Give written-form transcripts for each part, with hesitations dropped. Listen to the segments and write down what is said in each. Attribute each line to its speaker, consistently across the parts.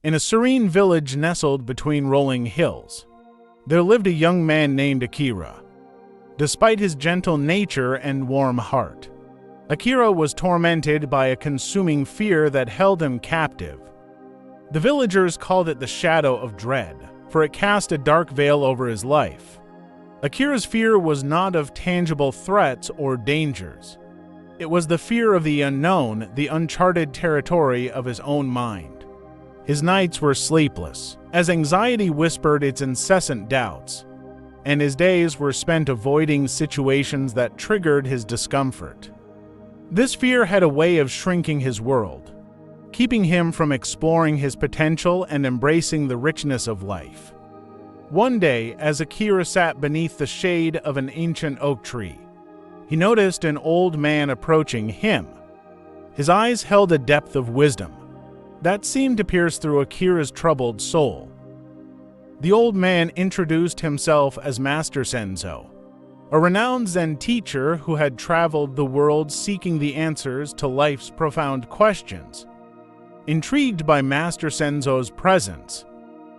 Speaker 1: In a serene village nestled between rolling hills, there lived a young man named Akira. Despite his gentle nature and warm heart, Akira was tormented by a consuming fear that held him captive. The villagers called it the shadow of dread, for it cast a dark veil over his life. Akira's fear was not of tangible threats or dangers. It was the fear of the unknown, the uncharted territory of his own mind. His nights were sleepless, as anxiety whispered its incessant doubts, and his days were spent avoiding situations that triggered his discomfort. This fear had a way of shrinking his world, keeping him from exploring his potential and embracing the richness of life. One day, as Akira sat beneath the shade of an ancient oak tree, he noticed an old man approaching him. His eyes held a depth of wisdom that seemed to pierce through Akira's troubled soul. The old man introduced himself as Master Senzo, a renowned Zen teacher who had traveled the world seeking the answers to life's profound questions. Intrigued by Master Senzo's presence,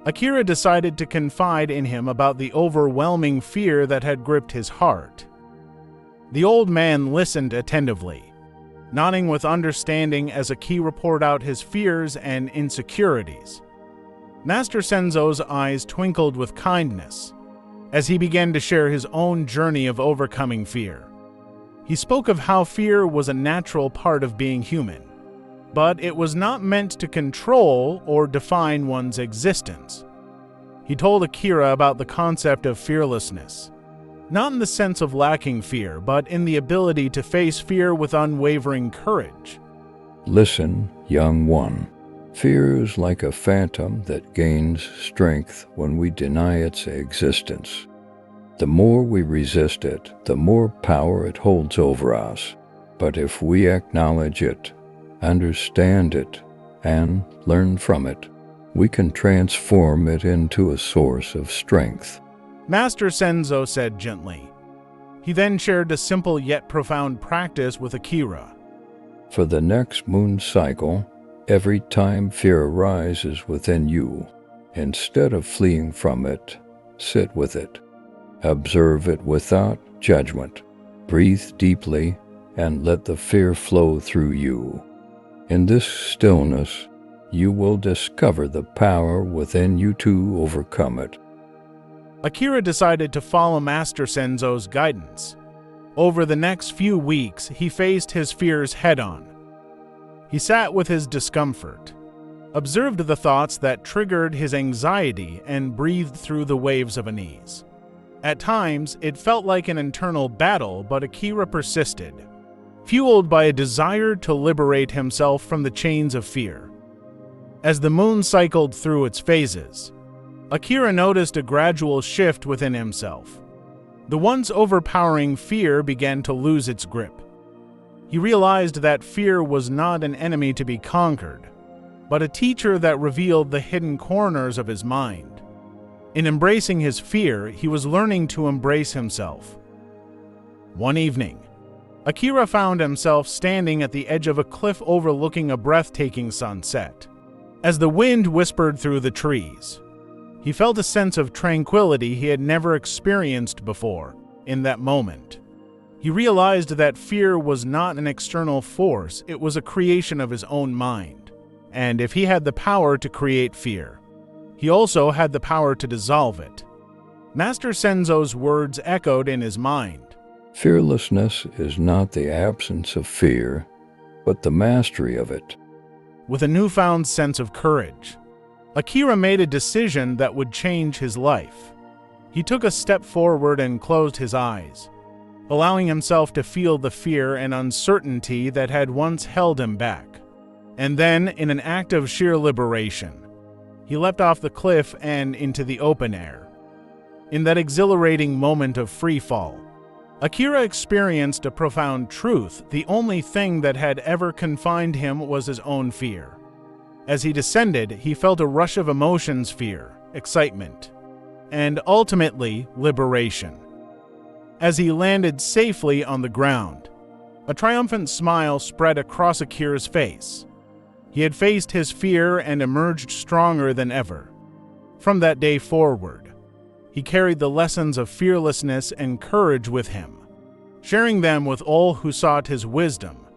Speaker 1: Akira decided to confide in him about the overwhelming fear that had gripped his heart. The old man listened attentively, nodding with understanding as Akira poured out his fears and insecurities. Master Senzo's eyes twinkled with kindness as he began to share his own journey of overcoming fear. He spoke of how fear was a natural part of being human, but it was not meant to control or define one's existence. He told Akira about the concept of fearlessness, not in the sense of lacking fear, but in the ability to face fear with unwavering courage.
Speaker 2: Listen, young one. Fear is like a phantom that gains strength when we deny its existence. The more we resist it, the more power it holds over us. But if we acknowledge it, understand it, and learn from it, we can transform it into a source of strength.
Speaker 1: Master Senzo said gently. He then shared a simple yet profound practice with Akira.
Speaker 2: For the next moon cycle, every time fear arises within you, instead of fleeing from it, sit with it. Observe it without judgment. Breathe deeply and let the fear flow through you. In this stillness, you will discover the power within you to overcome it.
Speaker 1: Akira decided to follow Master Senzo's guidance. Over the next few weeks, he faced his fears head-on. He sat with his discomfort, observed the thoughts that triggered his anxiety, and breathed through the waves of unease. At times, it felt like an internal battle, but Akira persisted, fueled by a desire to liberate himself from the chains of fear. As the moon cycled through its phases, Akira noticed a gradual shift within himself. The once overpowering fear began to lose its grip. He realized that fear was not an enemy to be conquered, but a teacher that revealed the hidden corners of his mind. In embracing his fear, he was learning to embrace himself. One evening, Akira found himself standing at the edge of a cliff overlooking a breathtaking sunset. As the wind whispered through the trees, he felt a sense of tranquility he had never experienced before. In that moment, he realized that fear was not an external force, it was a creation of his own mind. And if he had the power to create fear, he also had the power to dissolve it. Master Senzo's words echoed in his mind.
Speaker 2: Fearlessness is not the absence of fear, but the mastery of it.
Speaker 1: With a newfound sense of courage, Akira made a decision that would change his life. He took a step forward and closed his eyes, allowing himself to feel the fear and uncertainty that had once held him back. And then, in an act of sheer liberation, he leapt off the cliff and into the open air. In that exhilarating moment of free fall, Akira experienced a profound truth. The only thing that had ever confined him was his own fear. As he descended, he felt a rush of emotions: fear, excitement, and ultimately liberation. As he landed safely on the ground, a triumphant smile spread across Akira's face. He had faced his fear and emerged stronger than ever. From that day forward, he carried the lessons of fearlessness and courage with him, sharing them with all who sought his wisdom